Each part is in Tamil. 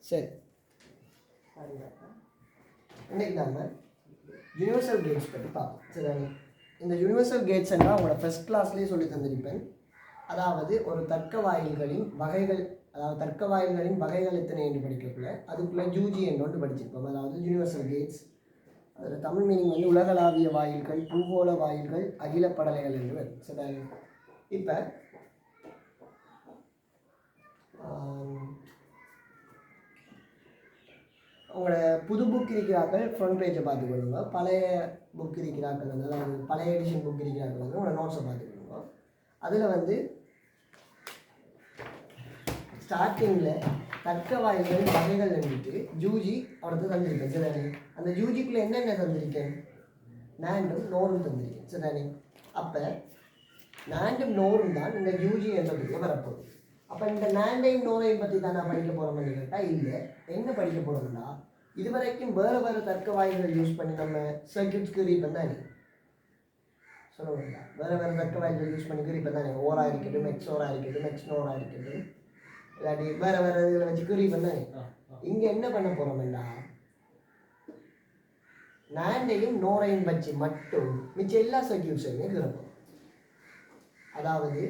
சரி, இன்னைக்கு நம்ம யூனிவர்சல் கேட்ஸ் பற்றி பார்ப்போம். சரி, இந்த யூனிவர்சல் கேட்ஸ்ன்னா உங்களோட ஃபர்ஸ்ட் கிளாஸ்லேயே சொல்லி தந்திருப்பேன். அதாவது ஒரு தர்க்க வாயில்களின் வகைகள், அதாவது தர்க்க வாயில்களின் வகைகள் எத்தனை என்று படிக்கக்குள்ள அதுக்குள்ளே யூஜி என்று ஒன்று படிச்சிருப்போம். அதாவது யூனிவர்சல் கேட்ஸ், அதில் தமிழ் மீனிங் வந்து உலகளாவிய வாயில்கள், பூகோள வாயில்கள், அகில படலைகள் என்று வருது. சரி, இப்போ உங்களோட புது புக் இருக்கிறார்கள் ஃப்ரண்ட் பேஜை பார்த்துக்கொள்ளுங்க. பழைய புக் இருக்கிறார்கள், அதாவது பழைய எடிஷன் புக் இருக்கிறார்கள் வந்து உங்களோட நோட்ஸை பார்த்துக்கொள்ளுங்க. அதில் வந்து ஸ்டார்டிங்கில் தர்க்க வாயில்களின் வகைகள் எழுதிட்டு யூஜி அவனுக்கு தந்திருக்கேன். சரிதானே? அந்த யூஜிக்குள்ளே என்னென்ன தந்திருக்கேன்? நாண்டும் நோரும் தந்திருக்கேன். சரிதானே? அப்போ நாண்டும் நோரும் தான் இந்த யூஜி என்றதுக்குள்ளே வரப்போகுது. அப்போ இந்த நாண்டையும் நோரையும் பற்றி தான் நான் படிக்க போகிறோம்னு கேட்டால் இல்லை. என்ன படிக்க போகிறோம்னா, இதுவரைக்கும் வேறு வேறு தர்க்க வாயில்கள் யூஸ் பண்ணி நம்ம சர்க்கியூட்ஸ்க்கு ரீட் பண்ணாங்க சொல்லுவாங்க. வேறு வேறு தர்க்க வாயில்கள் யூஸ் பண்ணி ரீட் பண்ணாங்க. ஓராக இருக்கட்டும், எக்ஸோராக இருக்கட்டும், எக்ஸ்னோராக இருக்கட்டும், இல்லாட்டி வேறு வேறு இதில் வச்சு குறி பண்ணாங்க. இங்கே என்ன பண்ண போகிறோம்டா, நாண்டையும் நோரையும் வச்சு மட்டும் மிச்ச எல்லா சர்க்கியூட்ஸையுமே கீறப்போம். அதாவது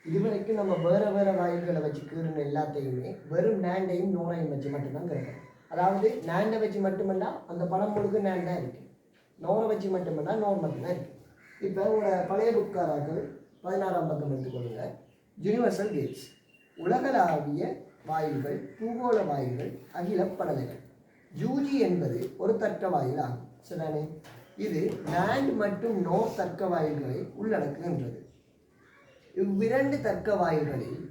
இதுவரைக்கும் நம்ம வேறு வேறு வாயில்களை வச்சு கீறின எல்லாத்தையுமே வெறும் நாண்டையும் நோரையும் வச்சு மட்டும்தான் கீறப்போம். அதாவது நாண்டை வச்சு மட்டுமல்லா அந்த படம் முழுக்க நாண்டாக இருக்குது, நோரை வச்சு மட்டுமல்லா நோர் மட்டும்தான் இருக்குது. இப்போ உங்களோட பழைய புக்காராக்கள் 16ஆம் பக்கம் எடுத்துக்கொள்ளுங்க. யூனிவர்சல் கேட்ஸ், உலகளாவிய வாயில்கள், பூகோள வாயில்கள், அகில படலைகள். யூஜி என்பது ஒரு தர்க்க வாயில் ஆகும். சரிதானே? இது நாண்ட் மற்றும் நோர் தர்க்க வாயில்களை உள்ளடக்குகின்றது. இவ்விரண்டு தர்க்க வாயில்களில்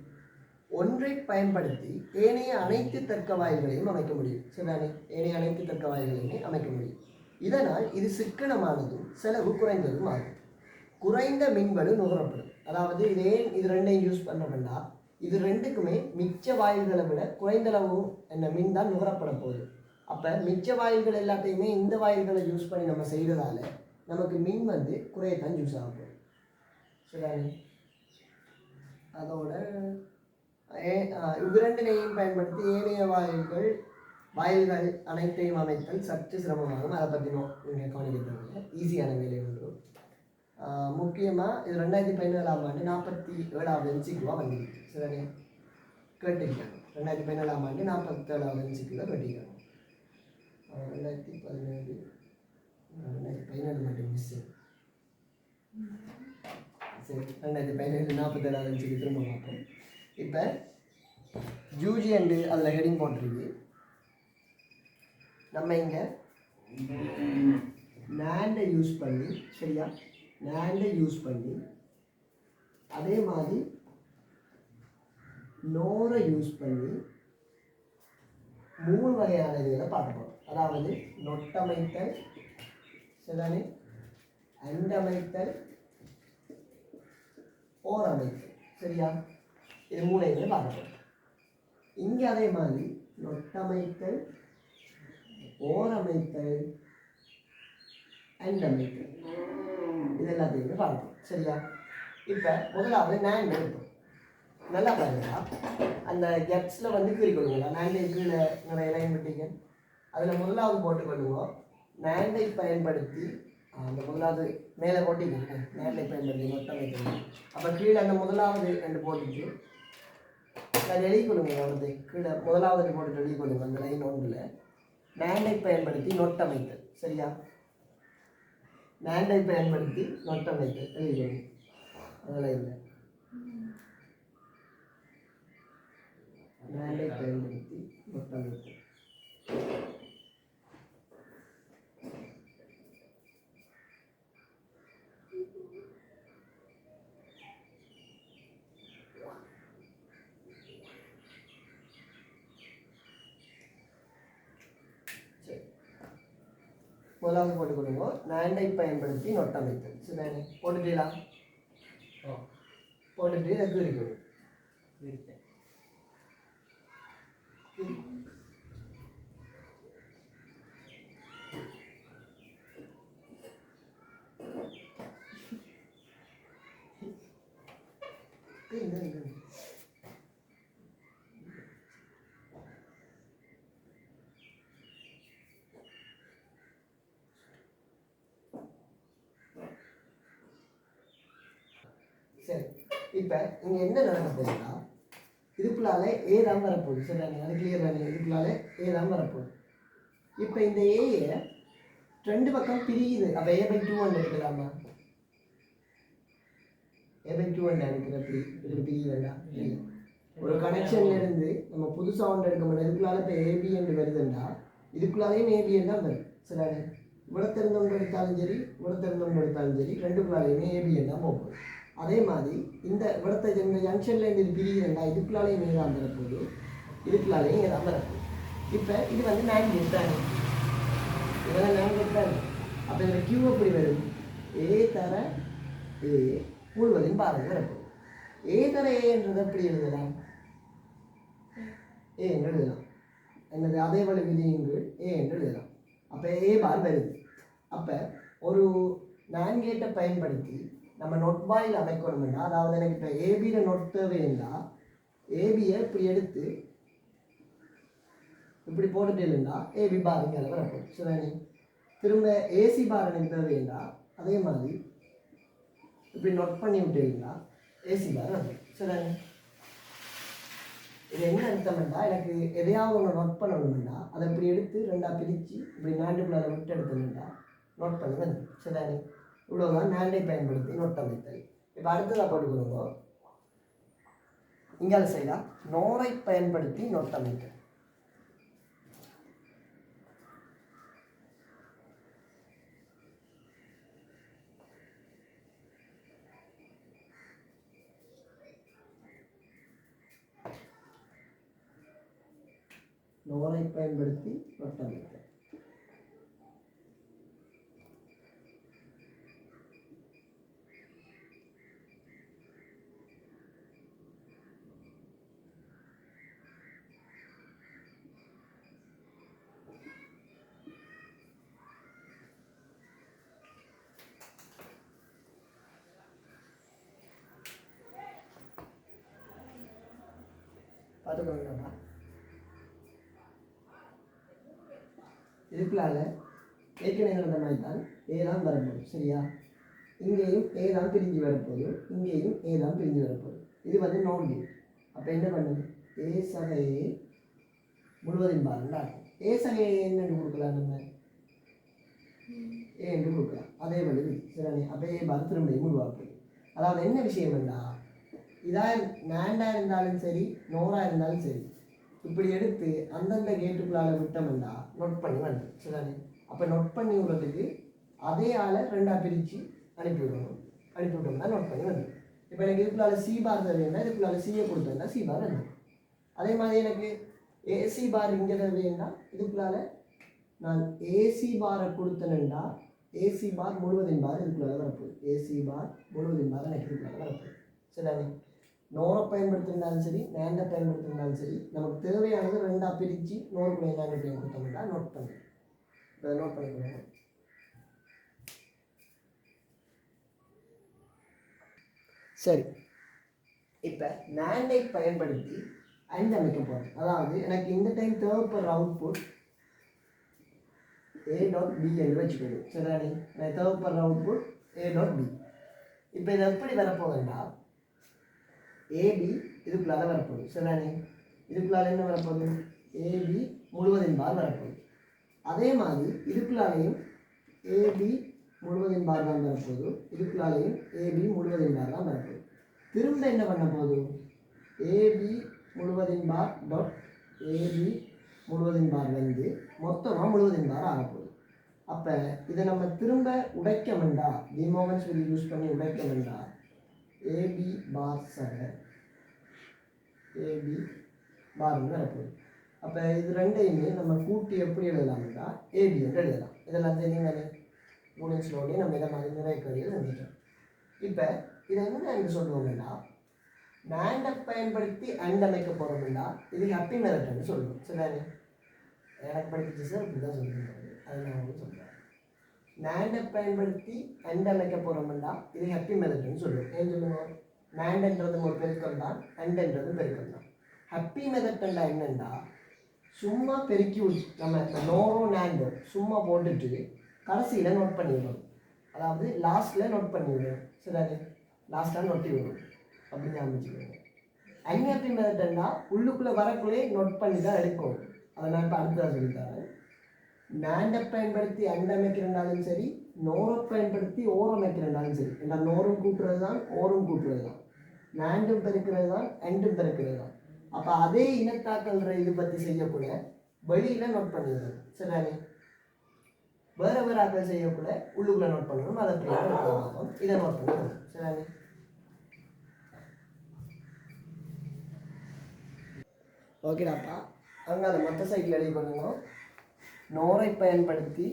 ஒன்றை பயன்படுத்தி ஏனைய அனைத்து தர்க்க வாயில்களையும் அமைக்க முடியும். சரிதானே? ஏனைய அனைத்து தர்க்க வாயில்களையுமே அமைக்க முடியும். இதனால் இது சிக்கனமானதும் செலவு குறைந்ததும் ஆகும். குறைந்த மின்வலு நுகரப்படும். அதாவது இது ரெண்டையும் யூஸ் பண்ண வேண்டாம். இது ரெண்டுக்குமே மிச்ச வாயில்களை விட குறைந்தளவு என்ன மின் தான் நுகரப்பட போகுது. அப்போ மிச்ச வாயில்கள் எல்லாத்தையுமே இந்த வாயில்களை யூஸ் பண்ணி நம்ம செய்கிறதால நமக்கு மின் வந்து குறையத்தான் யூஸ் ஆக போகுது. சரிதானே? அதோட இவ்விரண்டினையும் பயன்படுத்தி ஏனைய வாயில்கள் அனைத்தையும் அமைத்தல் சற்று சிரமமாகும். அதை பற்றி நீங்கள் கவனிக்க ஈஸியான வேலை ஒன்று. முக்கியமாக இது 2017ஆம் ஆண்டு 47வது என்சிக்குவா வந்துருக்கு. சரிதானே? கேட்டிருக்காங்க. 2017ஆம் ஆண்டு 47வது என்சிக்குவா கேட்டிருக்காங்க. 2017 மட்டும் மிஸ். சரி, 2017 47வது என்சிக்கு திரும்ப பார்ப்போம். இப்போ யூஜி அண்டு அதில் ஹெடிங் போட்டிருக்கு. நம்ம இங்கே நாண்டை யூஸ் பண்ணி, சரியா, நாண்டை யூஸ் பண்ணி அதே மாதிரி நோரை யூஸ் பண்ணி 3 வகையான இதில் பார்க்க போகிறோம். அதாவது நொட்டமைத்தல், சரிதானே, அண்டமைத்தல், ஓரமைத்தல். சரியா? இது 3 இதில் பார்க்க போகிறோம். இங்கே அதே மாதிரி நொட்டமைத்தல், ஓரமைத்தல், அண்டமைத்தல், இது எல்லாத்தையுமே பார்ப்போம். சரியா? இப்போ முதலாவது நாண்ட் எடுப்போம். நல்லா பாருங்களா, அந்த கெப்ஸில் வந்து கீறி கொள்ளுங்களா. நாண்டை கீழே நிறைய லைன் விட்டீங்க. அதில் முதலாவது போட்டுக்கொள்ளுவோம். நாண்டை பயன்படுத்தி அந்த முதலாவது மேலே போட்டிங்க. நாண்டை பயன்படுத்தி நொட்டமைத்தல். அப்போ கீழே அந்த முதலாவது ரெண்டு போட்டுட்டு அதை எழுதிக்கொள்ளுங்க. அவரது கீழே முதலாவது போட்டு எழுதிக்கொள்ளுங்க. அந்த லைன் ஒன்றில் நாண்டை பயன்படுத்தி நொட்டமைத்தல். சரியா? நாண்டை பயன்படுத்தி நொட்டமைத்தல் எழுதிக்கொள்ளுங்க. அதெல்லாம் இல்லை. நாண்டை பயன்படுத்தி நொட்டமைத்தல். முதலாவது போட்டு கொடுங்க. நாண்டை பயன்படுத்தி நொட்டமைத்தல். சரிதானே? போட்டுட்டீங்களா? போட்டுட்டு இதை கீறிக்கணும். இப்போ இங்கே என்ன நடக்க போகுதுன்னா இதுக்குள்ளால ஏ தான் வரப்போகுது. சரி, அது கிளியர் தானே? இதுக்குள்ளால ஏ தான் வரப்போகுது. இப்போ இந்த ஏயை ரெண்டு பக்கம் பிரியுது. அப்போ A/2 எடுக்கலாமா? A/2 எடுக்கிறப்படி இப்படி பிரியுதுண்டா? ஒரு கனெக்ஷன்ல இருந்து நம்ம புதுசாக ஒன்று எடுக்க முடியாது. இதுக்குள்ளால இப்போ ஏபி என்று வருதுண்டா இதுக்குள்ளாலையும் ஏபிஎன் தான் வரும். சரி, இவ்வளோ தெரிந்தவங்க எடுத்தாலும் சரி இவ்வளோ தெரிந்தவங்க எடுத்தாலும் சரி ரெண்டுக்குள்ளாலையுமே ஏபிஎன் தான் போகும். அதே மாதிரி இந்த இவ்வளத்தை இந்த ஜங்ஷனில் இருந்து இது பிரிகிறண்டா இதுக்குள்ளாலையும் ஏதான் வரப்போகுது, இதுக்குள்ளாலையும் ஏதான் வரப்போகுது. இப்போ இது வந்து 9 கேட் தானே, இதெல்லாம் 9 கேட் தானே. அப்போ இதில் கியூ எப்படி வரும்? ஏ தர ஏ முழுவதும் பாருங்க வரப்போகுது. ஏ தர ஏன்றது எப்படி எழுதலாம்? ஏ என்று எழுதலாம். என்னது அதே வழி விதியின் ஏ என்று எழுதலாம். அப்போ ஏ பார் வருது. அப்போ ஒரு நான் கேட்டை பயன்படுத்தி நம்ம நொட் பாயில் அமைக்கணும்னா, அதாவது எனக்கு இப்போ ஏபியில் நொட் தேவைன்னா ஏபியை இப்படி எடுத்து இப்படி போட்டுட்டு இல்லைன்னா ஏபி பார் இங்கே வரப்போம். சரி, திரும்ப ஏசி பார் எனக்கு தேவைன்னா அதே மாதிரி இப்படி நோட் பண்ணி விட்டீங்கன்னா ஏசி பார் அது. சரி, இது என்ன அர்த்தம்னா எனக்கு எதையாவது ஒன்று நோட் பண்ணணும்னா அதை இப்படி எடுத்து ரெண்டாக பிரித்து இப்படி நாண்டுக்குள்ளார விட்டு எடுத்தோம்னா நோட் பண்ணி வந்து. சரி, இவ்வளோதான் நாண்டை பயன்படுத்தி நோட் அமைத்தல். இப்போ அடுத்ததாக போட்டுக்கொள்ளுங்க. இங்கால சைடா நோரை பயன்படுத்தி நோட் அமைத்தல். நோரை பயன்படுத்தி நோட் அமைத்தல். பார்த்துக்கோங்கப்பா. இதுக்குள்ளால ஏற்கனவே நடந்த மாதிரி தான் ஏ தான் வரப்போகுது. சரியா, இங்கேயும் ஏ தான் பிரிஞ்சு வரப்போகுது, இங்கேயும் ஏ தான் பிரிஞ்சு வரப்போகுது. இது வந்து நோட் கேட். அப்போ என்ன பண்ணுது? ஏ சக ஏ முழுவதும் பாருங்களா. ஏ சக ஏ என்னென்னு கொடுக்கலாம்? நம்ம ஏ என்று கொடுக்கலாம். அதே வழி சரி. அப்போ ஏ பார் திரும்ப உருவாக்குது. அதாவது என்ன விஷயம் வேண்டா, இதாக நாண்டாக இருந்தாலும் சரி நோராக இருந்தாலும் சரி இப்படி எடுத்து அந்தந்த கேட்டுக்குள்ளால விட்டோம்னா நோட் பண்ணி வந்து. சரிதானே? அப்போ நோட் பண்ணி விடுறதுக்கு அதே ஆளை ரெண்டாக பிரித்து அனுப்பிவிடணும். அனுப்பிவிட்டோம்னா நோட் பண்ணி வந்து. இப்போ எனக்கு இதுக்குள்ளால சி பார் தேவைன்னா இதுக்குள்ளால சியை கொடுத்தோம்னா சி பார் வந்து. அதே மாதிரி எனக்கு ஏசி பார் இங்கே தேவைன்னா இதுக்குள்ளால நான் ஏசி பாரை கொடுத்தேன்னா ஏசி பார் முழுவதின் பார் இதுக்குள்ளால வரப்போகுது. ஏசி பார் முழுவதின் பார் எனக்கு இதுக்குள்ளால வரப்போகுது. சரிதானே? நோரை பயன்படுத்தினாலும் சரி நேண்டை பயன்படுத்தினாலும் சரி நமக்கு தேவையானது ரெண்டாக பிரித்து நோருக்குள்ளே நேண்டை பயன்படுத்தோம்னா நோட் பண்ணி இப்போ நோட் பண்ணிக்கணும். சரி, இப்போ நேண்டை பயன்படுத்தி அண்ட் அமைக்க போகிறேன். அதாவது எனக்கு இந்த டைம் தேவைப்படுற அவுட்புட் A.B என்று வச்சுக்கணும். சரிதானே? எனக்கு தேவைப்படுற அவுட்புட் A.B. இப்போ இதை எப்படி வரப்போகுதுன்னா ஏபி இதுக்குள்ளால வரப்போகுது. சரிதானே? இதுக்குள்ளால என்ன வரப்போகுது? ஏபி முழுவதின் பார் வரப்போகுது. அதே மாதிரி இதுக்குள்ளாலையும் ஏபி முழுவதின் பார் தான் வரப்போகுது. இதுக்குள்ளாலையும் ஏபி முழுவதின் பார் தான் வரப்போகுது. திரும்ப என்ன பண்ண போகுது? ஏபி முழுவதின் பார் டாட் ஏபி முழுவதின் பார் வந்து மொத்தமாக முழுவதின் பார் ஆகப்போகுது. அப்போ இதை நம்ம திரும்ப உடைக்க வேண்டாம், டி மோகன்ஸ் விதி யூஸ் பண்ணி உடைக்க வேண்டாம். ஏபி பார் சக ஏபி பார்னு வரப்போகுது. அப்போ இது ரெண்டையுமே நம்ம கூட்டி எப்படி எழுதலாம்னா ஏபி என்று எழுதலாம். இதெல்லாம் தெரியுங்க மூலியன்ஸ்லோடய நம்ம இதை மாதிரி நிறைய கருவிகள் செஞ்சிட்டோம். இப்போ இதை என்ன என்று சொல்லுவோம்னா நாண்டை பயன்படுத்தி அண்ட் அமைக்க போகிறோம்னா இது ஹாப்பி மெத்தட்னு சொல்லுவோம். சரிதானே? எனக்கு படிக்கிச்சு சார் இப்படி தான் சொல்லியிருக்காரு, அது நான் வந்து சொல்கிறேன். நாண்டை பயன்படுத்தி அண்ட் அமைக்க போகிறோம்னா இது ஹாப்பி மெத்தட்னு சொல்லுவோம். ஏன் சொல்லுவோம்? நாண்டன்றதும் ஒரு பெருக்கம் தான், அண்டன்றதும் பெருக்கம் தான். ஹாப்பி மெத்தட்னா என்னென்னா சும்மா பெருக்கி நம்ம நோரோ நாண்டோ சும்மா போட்டுட்டு கடைசியில் நோட் பண்ணி விடணும். அதாவது லாஸ்ட்டில் நோட் பண்ணி விடணும். சரிதானே? லாஸ்ட்டாக நோட்டி விடணும். அப்படின்னு ஆரம்பிச்சுக்கோங்க. அன்ஹாப்பி மெத்தட்னா உள்ளுக்குள்ளே வரக்குள்ளே நோட் பண்ணி தான் எடுக்கும். அதை நான் இப்போ அடுத்ததாக சொல்லித்தரேன். நாண்டை பயன்படுத்தி அண்ட் அமைக்கிறனாலும் சரி, நோரை பயன்படுத்தி ஓர் அமைக்கிறனாலும் சரி. ஏன்னா நோரும் கூட்டுறது தான், ஓரும் கூட்டுறது தான், நாண்டும் பெருக்கிறது தான், அண்டும் பெருக்கிறது தான். அப்போ அதே இனத்தாக்கல்ற இது பற்றி செய்யக்கூட வெளியில் நோட் பண்ணிடுறது. சரிதானே? வேறு வேறு ஆக்கள் செய்யக்கூட உள்ளுக்குள்ளே நோட் பண்ணணும். அதை பார்ப்போம். இதை நோட் பண்ணணும். சரிதானே? ஓகேடாப்பா. அங்கே அதை மற்ற சைட்டில் எழுதி பண்ணுங்க. நோரை பயன்படுத்தி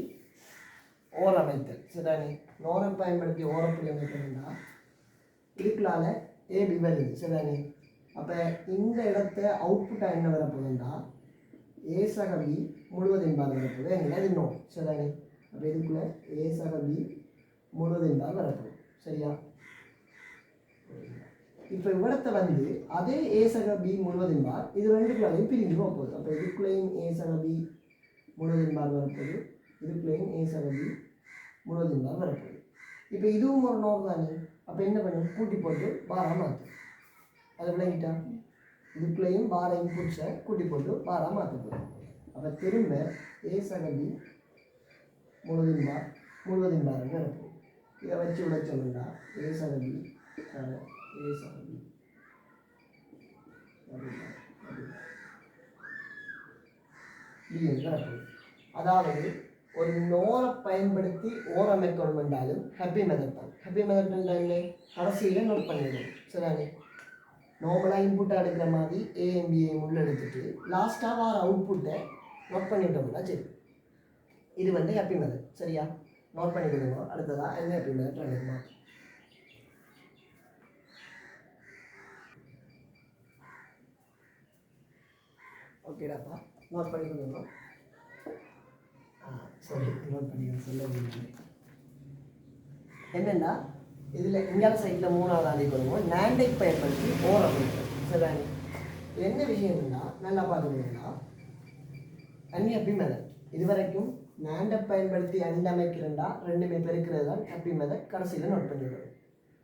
ஓர் அமைத்தல். சரிதானே? நோரை பயன்படுத்தி ஓரப்படி அமைத்தல்னா இதுக்குள்ளால ஏபி வருது. சரிதானே? அப்போ இந்த இடத்த அவுட்புட்டாக என்ன வரப்போகுதுன்னா ஏ சக பி முழுவதின் பால் வரப்போகுது. என்ன இது நோ. சரிதானே? அப்போ இதுக்குள்ளே ஏ சக பி முழுவதின் பால் வரப்போகுது. சரியா? இப்போ இவ்விடத்தை வந்து அதே ஏ சக பி முழுவதின் பால் இது ரெண்டுக்குள்ளாலையும் பிரிஞ்சு போக போகுது. அப்போ இதுக்குள்ளேயும் ஏ சக பி முழுவதின் பால் வரப்போகுது, இதுக்குள்ளேயும் ஏ சக பி முழுவதின் பால் வரப்போகுது. இப்போ இதுவும் ஒரு நோர் தானே. அப்போ என்ன பண்ணும்? கூட்டி போட்டு பாராக மாற்றும். அதை விளங்கிட்டா? இதுக்குள்ளேயும் பார இன்புட்ஸை கூட்டி போட்டு பாராக மாற்ற போகுது. அப்போ திரும்ப ஏ சக பி முழுவதின் பாருன்னு வரப்போகுது. இதை வச்சு விட சொன்னா ஏ சக பி ஏ சக பி வரப்போகுது. அதாவது ஒரு நோரை பயன்படுத்தி ஓர் அமைக்கணும் என்றாலும் ஹாப்பி மெத்தட் தான். ஹாப்பி மெத்தட் என்ன? கடைசியில் நோட் பண்ணிடணும். சரிதானே? நார்மலாக இன்புட்டாக எடுக்கிற மாதிரி ஏஎம்பிஏ உள்ள எடுத்துட்டு லாஸ்ட்டாக வர அவுட்புட்டை நோட் பண்ணிட்டோம்னா சரி. இது வந்து ஹாப்பி மெத்தட். சரியா? நோட் பண்ணிக்கணுங்க. அடுத்ததாக என்ன ஹாப்பி மெத்தட் எடுக்கணும். ஓகேடாப்பா, நோட் பண்ணிக்கணுங்க. சரி, நோட் பண்ணிக்க சொல்ல என்னென்னா இதில் இந்தியாவில் சைட்டில் 3வது ஆதிக்கணும் நாண்டை பயன்படுத்தி ஓர் அமைத்தல். சரிதானே? என்ன விஷயம்னா நல்லா பார்த்துக்கணும்னா அன்ஹாப்பி மெத்தட். இது வரைக்கும் நாண்டை பயன்படுத்தி அண்ட் அமைக்கிறேன்டா ரெண்டுமே பெருக்கிறது தான் ஹாப்பி மெத்தட். கடைசியில் நோட் பண்ணிடுறது.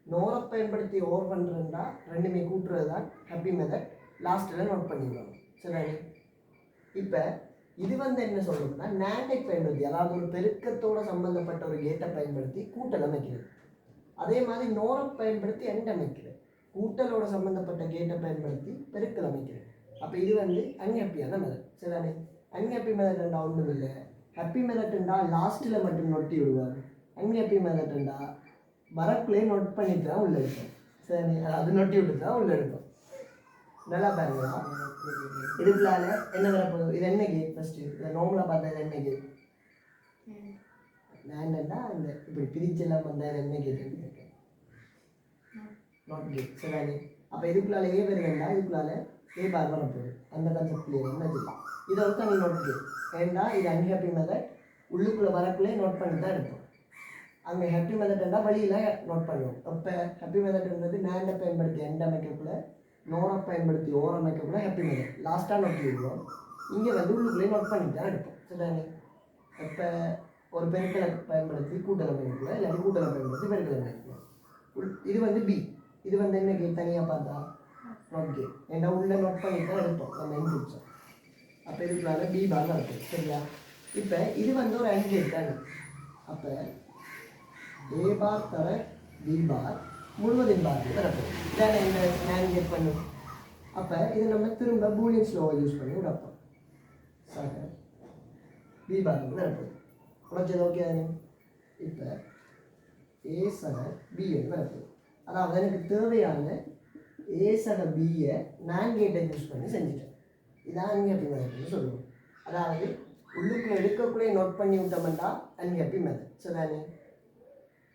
நோரை பயன்படுத்தி ஓர் பண்ணுறேன்டா ரெண்டுமே கூட்டுறது தான் ஹாப்பி மெத்தட். லாஸ்ட்டில் நோட் பண்ணிடுவாங்க. சரிதானே? இப்போ இது வந்து என்ன சொல்லணும்னா நாண்டை பயன்படுத்தி, அதாவது ஒரு பெருக்கத்தோட சம்பந்தப்பட்ட ஒரு கேட்டை பயன்படுத்தி கூட்டல் அமைக்கிறது. அதே மாதிரி நோரை பயன்படுத்தி அண்ட் அமைக்கிறது. கூட்டலோட சம்பந்தப்பட்ட கேட்டை பயன்படுத்தி பெருக்கல் அமைக்கிறது. அப்போ இது வந்து அன்ஹாப்பியான மெத்தட். சரிதானே? அன்ஹாப்பி மெத்தட்ண்டா ஒன்றும் இல்லை. ஹாப்பி மெத்தட்ண்டா லாஸ்ட்டில் மட்டும் நொட்டி விடுவாங்க. அன்ஹாப்பி மெத்தட்ண்டா வரக்குள்ளே நோட் பண்ணிட்டு தான் உள்ள எடுப்போம். சரிதானே? அது நொட்டி விட்டு தான் உள்ள எடுப்போம். நல்லா பாருங்க. இதுக்குள்ளால என்ன வரப்போகுது? இது என்ன கேட்? ஃபஸ்ட்டு இதை நார்மலாக பார்த்தா இது என்ன கேட்? நாண்டா இந்த இப்படி பிரிச்செல்லாம் வந்தால் என்ன கேட்? Not gate. சரிதானே? அப்போ இதுக்குள்ளால ஏ வருதுண்டா இதுக்குள்ளால ஏ பார் வரப்போகுது. அந்த கான்செப்ட் கிளியர். என்ன செய்யும்? இதை வந்து தனி நோட் கேட். ஏன்னா இது அன்ஹாப்பி மெத்தட். உள்ளுக்குள்ளே வரக்குள்ளே நோட் பண்ணி தான் எடுப்போம். அங்கே ஹாப்பி மெத்தட்ண்டா வழியில் நோட் பண்ணுவோம். அப்போ ஹாப்பி மெத்தட்ன்றது நாண்டை பயன்படுத்தி எண்ட் அமைக்கக்குள்ள, நோரை பயன்படுத்தி ஓர் அமைக்கக்குள்ள ஹாப்பி மெத்தட். லாஸ்ட்டாக நோட் விடுவோம். இங்கே வந்து உள்ளுக்குள்ளே நோட் பண்ணி தான் எடுப்போம். சரிதானே? இப்போ ஒரு பெருக்கலை பயன்படுத்தி கூட்டலை அமைக்கக்குள்ள, இல்லாட்டி கூட்டலை பயன்படுத்தி பெருக்கலை அமைக்கணும். இது வந்து பி. இது வந்து என்ன கேட்? தனியாக பார்த்தா நோட் கேட். ஏன்னா உள்ளே நோட் பண்ணி தான் எடுப்போம் நம்ம இன்புட்ஸை. அப்போ இதுக்குள்ளால பி பார் தான் இருக்குது. சரியா? இப்போ இது வந்து ஒரு அண்ட் கேட் தானே. அப்போ ஏ பார் தர பி பார் முழுவதின் பார் தரப்போம். இதான இந்த அண்ட் கேட் பண்ணும். அப்போ இது நம்ம திரும்ப பூலியன் ஸ்லோவை யூஸ் பண்ணி உடைப்போம். சாக பி பார் தரப்போம். உடைச்சது ஓகே தானே? இப்போ ஏ சக பி வரப்போகுது. அதாவது எனக்கு தேவையான ஏ சக பியை நான் கேட்டை யூஸ் பண்ணி செஞ்சுட்டேன். இதான் அன்ஹாப்பி மெத்தட்னு சொல்லுவோம். அதாவது உள்ளுக்குள்ள எடுக்கக்குள்ளே நோட் பண்ணி விட்டோம்னா அன்ஹாப்பி மெத்தட். சரிதானே?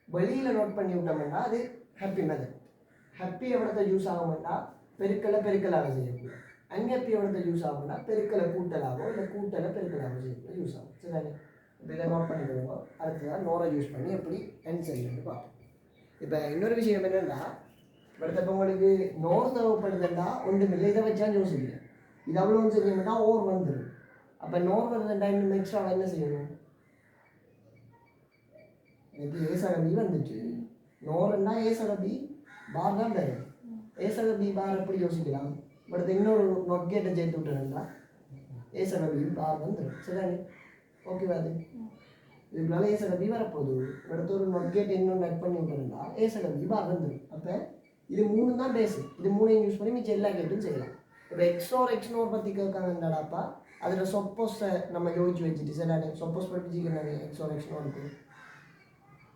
வெளியில் நோட் பண்ணி விட்டோம்னா அது ஹாப்பி மெத்தட். ஹாப்பி எவ்வளோத்தை யூஸ் ஆகும்னா பெருக்கலாக செய்யக்கூடாது. அன்ஹாப்பி எவ்வளோத்தை யூஸ் ஆகும்னா பெருக்கலை கூட்டலாகவோ இல்லை கூட்டலை பெருக்கலாகவோ செய்யக்கூட யூஸ் ஆகும். சரிதானே? இப்போ இதை நோட் பண்ணிடுவோம். அடுத்ததான் நோரை யூஸ் பண்ணி எப்படி எண்ட் செய்யணும்னு பார்ப்போம். இப்போ இன்னொரு விஷயம் என்னென்னா, இப்போ உங்களுக்கு நோர் தேவைப்படுதுன்னா ஒன்றுமில்லை. இதை வச்சா யோசிக்கிறேன். இது அவ்வளோ செய்யணும்னா ஓர் வந்துடும். அப்போ நோர் வருதுண்டா இன்னும் எக்ஸ்ட்ராவாக என்ன செய்யணும்? எனக்கு ஏ சக பி வந்துச்சு. நோருன்னா ஏ சக பி பார் தான் வரும். ஏ சக பி பார் எப்படி யோசிக்கலாம்? பட் இன்னொரு நாட் கேட்டை சேர்த்து விட்டுருந்தா ஏ சக பி பார் வந்துடும். சரிதானே? ஓகேவா? அது இதுக்குனால ஏ சக பி வரப்போகுது. அடுத்த ஒரு நாட் கேட் இன்னொன்று ஆட் பண்ணி விட்டுருந்தா ஏ சக பி பார் வந்துடும். அப்போ இது 3 தான் பேஸு. இது 3 யூஸ் பண்ணி மிச்சம் எல்லா கேட்டும் செய்யலாம். இப்போ எக்ஸ்னோர் பற்றி கேட்காங்கடாப்பா, அதில் சப்போஸை நம்ம யோசிச்சு வச்சுட்டு சரிதானே? சப்போஸ் படிச்சுக்கிறாங்க எக்ஸ்னோருக்கு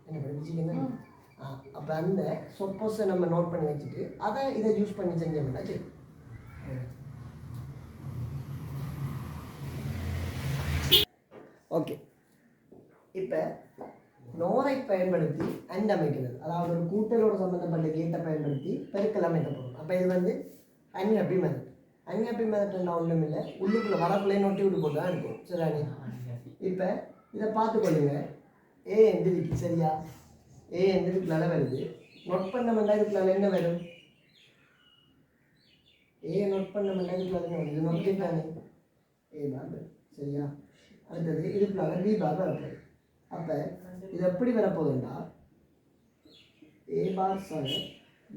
என்ன படிச்சுக்கணும். அப்போ அந்த சப்போஸை நம்ம நோட் பண்ணி வச்சுட்டு அதை இதை யூஸ் பண்ணி செஞ்சோம்னா சரி. ஓகே, இப்போ நோரை பயன்படுத்தி அண்ட் அமைக்கிறது, அதாவது ஒரு கூட்டலோட சம்மந்தப்பட்ட கேட்டை பயன்படுத்தி பெருக்கல் அமைக்கப்படும். அப்போ இது வந்து அன்ஹாப்பி மெத்தட். அன்ஹாப்பி மெத்தட்னா ஒன்றும் இல்லை, உள்ளுக்குள்ளே வரக்குள்ளே நொட்டி விட்டு போட்டு தான் இருக்கும். சரிதானே? இப்போ இதை பார்த்துக்கொள்ளுங்க. ஏ என்று இருக்கு. சரியா? ஏ என்று இதுக்குள்ள வருது. நோட் பண்ண மாட்டா இதுக்குள்ள என்ன வரும்? ஏ நோட் பண்ண மாட்டா இதுக்குள்ள என்ன வரும்? இது நோட் கேட்டானே ஏ பார். சரியா? அடுத்தது இதுக்குள்ள பி பார் வரப்போகுது. அப்போ இது எப்படி வரப்போகுதுன்னா ஏ பார் சார்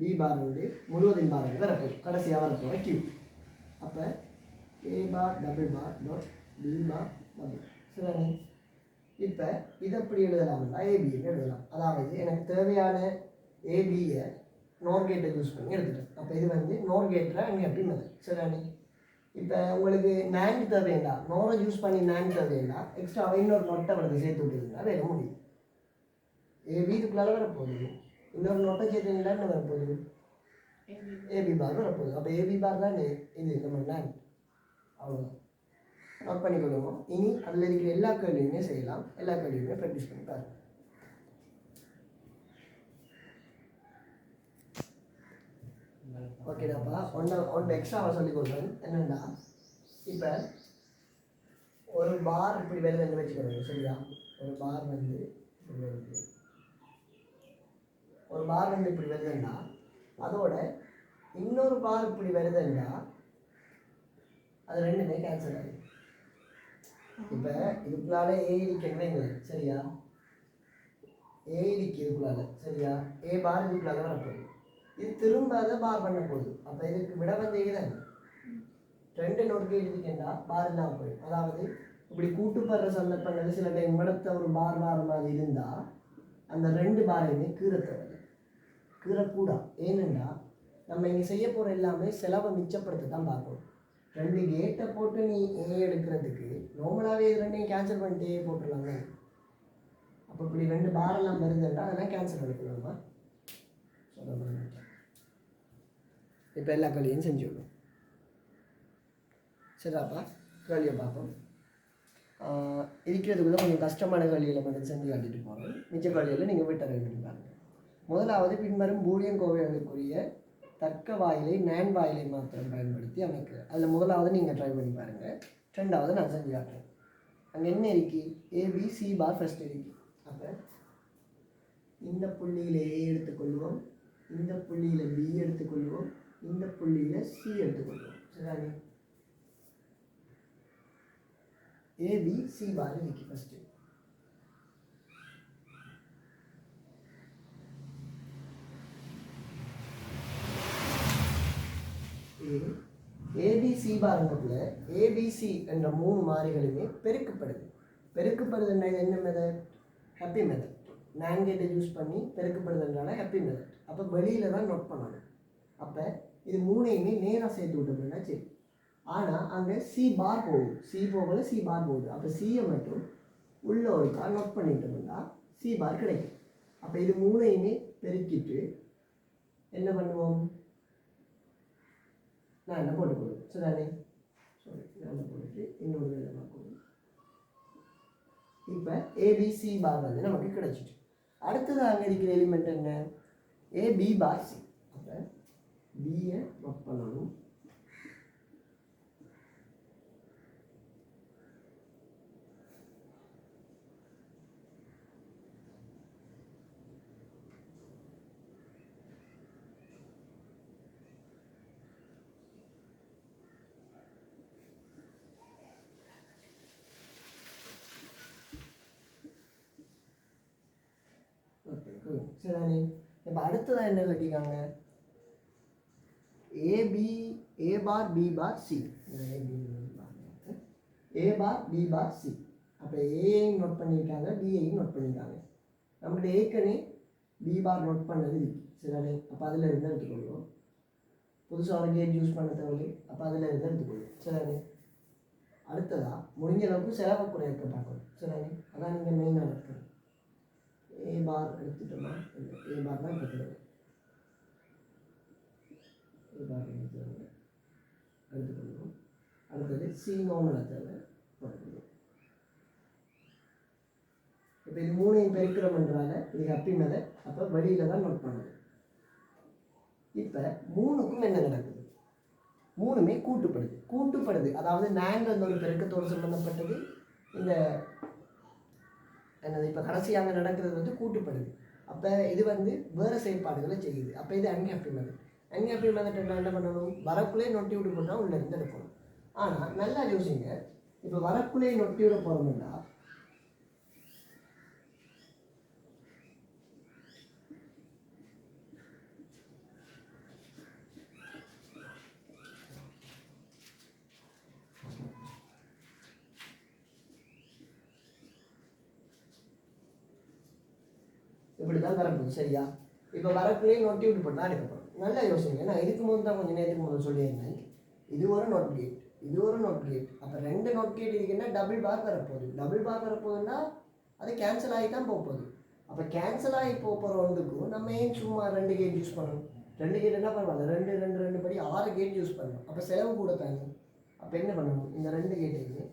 பி பார் வந்து முழுவதின் பார் வந்து வரப்போகுது. கடைசியாக வரப்போகுது கியூ. அப்போ ஏ பார் double bar dot B bar double. சரிதானே? இப்போ இதை எப்படி எழுதலாம்னா ஏபின்னு எழுதலாம். அதாவது எனக்கு தேவையான ஏபியை நோர் கேட்டை யூஸ் பண்ணி எடுத்துட்டேன். அப்போ இது வந்து நோர் கேட்டில் அங்கே எப்படி மெத்தட். சரிதானே? இப்போ உங்களுக்கு நேண்ட் தேவையா, நோரை யூஸ் பண்ணி நேண்ட் தேவையா, எக்ஸ்ட்ரா இன்னொரு நொட்டை வந்து சேர்த்து விட்டுருந்தா வேற முடியும். ஏபி இதுக்குள்ளால வரப்போகுது. இன்னொரு நொட்டை சேர்த்துங்களா என்ன வரப்போகுது? ஏபி பார் வரப்போகுது. அப்போ ஏபி பார் தான் இது நம்ம நேண்ட். அவ்வளோதான். நோட் பண்ணிக்கொள்ளுவோம். இனி அதில் இருக்கிற எல்லா கேள்வியுமே செய்யலாம். எல்லா கேள்வியுமே ப்ராக்டிஸ் பண்ணி பாருங்க. ஓகேடாப்பா, ஒன்று எக்ஸ்ட்ராவை சொல்லிக் கொடுக்குறேன். என்னென்னா இப்போ ஒரு பார் இப்படி வருதுன்னு வச்சுக்கோங்க. சரியா? ஒரு பார் வந்து இப்படி வருது. ஒரு பார் வந்து இப்படி வருதுன்னா அதோட இன்னொரு பார் இப்படி வருதுன்னா அது ரெண்டுமே கேன்சல் ஆகிடும். இப்போ இதுக்குள்ளால ஏ இருக்குன்னு. சரியா? ஏ இருக்கு இதுக்குள்ளால. சரியா? ஏ பார் இதுக்குள்ளால வரப்போகுது. இது திரும்ப அதை பார் பண்ண போகுது. அப்போ இதுக்கு விட வந்து தான் ரெண்டு நோட்டுக்கு எழுதிக்கண்டா பார் இல்லாமல் போயிடும். அதாவது இப்படி கூட்டுப்படுற சந்தர்ப்பங்கள் சில டைம் இடத்த ஒரு பார் மாதிரி இருந்தால் அந்த ரெண்டு பாரையுமே கீறக்கூடாது. ஏனென்றா நம்ம இங்கே செய்ய போகிற எல்லாமே செலவை மிச்சப்படுத்த தான் பார்க்கணும். ரெண்டு கேட்டை போட்டு நீ ஏ எடுக்கிறதுக்கு நார்மலாகவே இது ரெண்டையும் கேன்சல் பண்ணிட்டு ஏ போட்டுடலாங்க. அப்போ இப்படி ரெண்டு பாரெல்லாம் வருதுன்றா அதெல்லாம் கேன்சல் பண்ணிக்கலாமா? சொல்ல இப்போ எல்லா கேள்வியும் செஞ்சு விடும். சரிதாப்பா? கேள்வியை பார்ப்போம். இருக்கிறதுக்குள்ள கொஞ்சம் கஷ்டமான கேள்விகளை மட்டும் செஞ்சு காட்டிட்டு போகிறோம். மிச்ச கேள்வியில் நீங்கள் விட்டு பாருங்கள். முதலாவது பின்வரும் பூலியன் கோவைகளுக்குரிய தர்க்க வாயிலை நேன் வாயிலை மாத்திரம் பயன்படுத்தி அமைக்க. அதில் முதலாவது நீங்கள் ட்ரை பண்ணி பாருங்கள். ரெண்டாவது நான் செஞ்சு காட்டுறேன். அங்கே என்ன இருக்கு? ஏபிசி பார் ஃபஸ்ட் இருக்கு. அப்போ இந்த புள்ளியில் ஏ எடுத்துக்கொள்வோம், இந்த புள்ளியில் பி எடுத்துக்கொள்வோம், இந்த புள்ளியில் சி எடுத்துக்கொள்வோம். சரிதானே? ஏபிசி பார் இருக்கு ஃபஸ்ட்டு. ஏபிசி பாருங்கக்குள்ள ஏபிசி என்ற 3 மாறிகளுமே பெருக்கப்படுது. பெருக்கப்படுதுன்னா என்ன மெத்தட்? Happy method. நேண்ட் கேட்டை யூஸ் பண்ணி பெருக்கப்படுதுனால ஹாப்பி மெத்தட். அப்போ வெளியில தான் நோட் பண்ணணும். அப்போ இது 3ஐயுமே நேராக சேர்த்து விட்டோம்னா சரி. ஆனால் அங்கே சி பார் போகுது. சி போகல, சி பார் போகுது. அப்போ சியை மட்டும் உள்ள ஒருக்கா நோட் பண்ணிட்டோம்னா சி பார் கிடைக்கும். அப்போ இது 3ஐயுமே பெருக்கிட்டு என்ன பண்ணுவோம்? நான் என்ன போட்டுக்கொள்ளும். சரிதானே? நான் போட்டுட்டு இன்னொரு வேலை பார்க்கணும். இப்போ ஏபிசி பார் வந்து நமக்கு கிடைச்சிட்டு அடுத்தது அங்கே இருக்கிற எலிமெண்ட் என்ன? AB bar C. அப்போ பியை நோட் பண்ணணும். சரிதானே? இப்போ அடுத்ததான் என்ன கட்டிக்காங்க? ஏ பார் பி பார் சி, ஏ பார் பி பார் சி. அப்போ ஏஐயும் நோட் பண்ணியிருக்காங்க, பிஐயும் நோட் பண்ணியிருக்காங்க. நம்மகிட்ட ஏற்கனவே பி பார் நோட் பண்ணது சரிதானே? அப்போ அதில் இருந்து எடுத்துக்கொள்வோம். புதுசாக ஒரு கேட் யூஸ் பண்ண தேவையில்லை, அப்போ அதில் இருந்து எடுத்துக்கொள்வோம் சரிதானே? அடுத்ததாக முடிஞ்ச அளவுக்கு செலவை குறைக்க பார்க்கணும் சரிதானே? அதான் நீங்கள் மெயினாக எடுக்கணும். ஏ பார் எடுத்துட்டோம்னா ஏ பார் தான் எடுத்துக்கணும். ஏ பார் எடுத்துக்கொள்வோம். அடுத்தது சி நார்மல் தேவை போட்டுக்கொள்வோம். இப்போ இது மூணையும் பெருக்கிறோம்ன்றால இது ஹாப்பி மெத்தட். அப்போ வெளியில் தான் நோட் பண்ணணும். இப்போ மூணுக்கும் என்ன நடக்குது? மூணுமே கூட்டுப்படுது. அதாவது நான்கு ஒரு பெருக்கத்தோடு சம்பந்தப்பட்டது. இந்த என்னது இப்போ கடைசியாக நடக்கிறது வந்து கூட்டுப்படுது. அப்போ இது வந்து வேறு செயற்பாடுகளை செய்யுது. அப்போ இது அன்ஹாப்பி மெத்தட். அன்ஹாப்பி மெத்தட் என்ன பண்ணணும்? வரக்குள்ளே நொட்டி விட்டு போட்டால் உள்ளே இருந்து எடுக்கணும். ஆனால் நல்லா யோசிங்க, இப்போ வரக்குள்ளே நொட்டி விட போகிறோம்னா இப்படி தான் வரப்போகுது சரியா? இப்போ வரக்குள்ளேயே நொட்டி விட்டு போட்டு தான் எடுக்கப்படும். நல்லா யோசிங்க. நான் இதுக்கு போது தான் கொஞ்சம் நேரத்துக்கு முதல்ல சொல்லியிருந்தேன். இது ஒரு நோட் கேட், இது ஒரு நோட் கேட். அப்போ ரெண்டு நோட் கேட் இருக்குன்னா டபுள் பார் வரப்போகுது. டபுள் பார் வரப்போகுதுன்னா அது கேன்சல் ஆகி தான் போகுது. அப்போ கேன்சல் ஆகி போகிற ஒன்றுக்கும் நம்ம ஏன் சும்மா 2 கேட் யூஸ் பண்ணணும்? 2 கேட் என்ன பரவாயில்ல, 2 படி 6 கேட் யூஸ் பண்ணணும். அப்போ செலவு கூட தாங்க. அப்போ என்ன பண்ணணும்? இந்த 2 கேட்டையுமே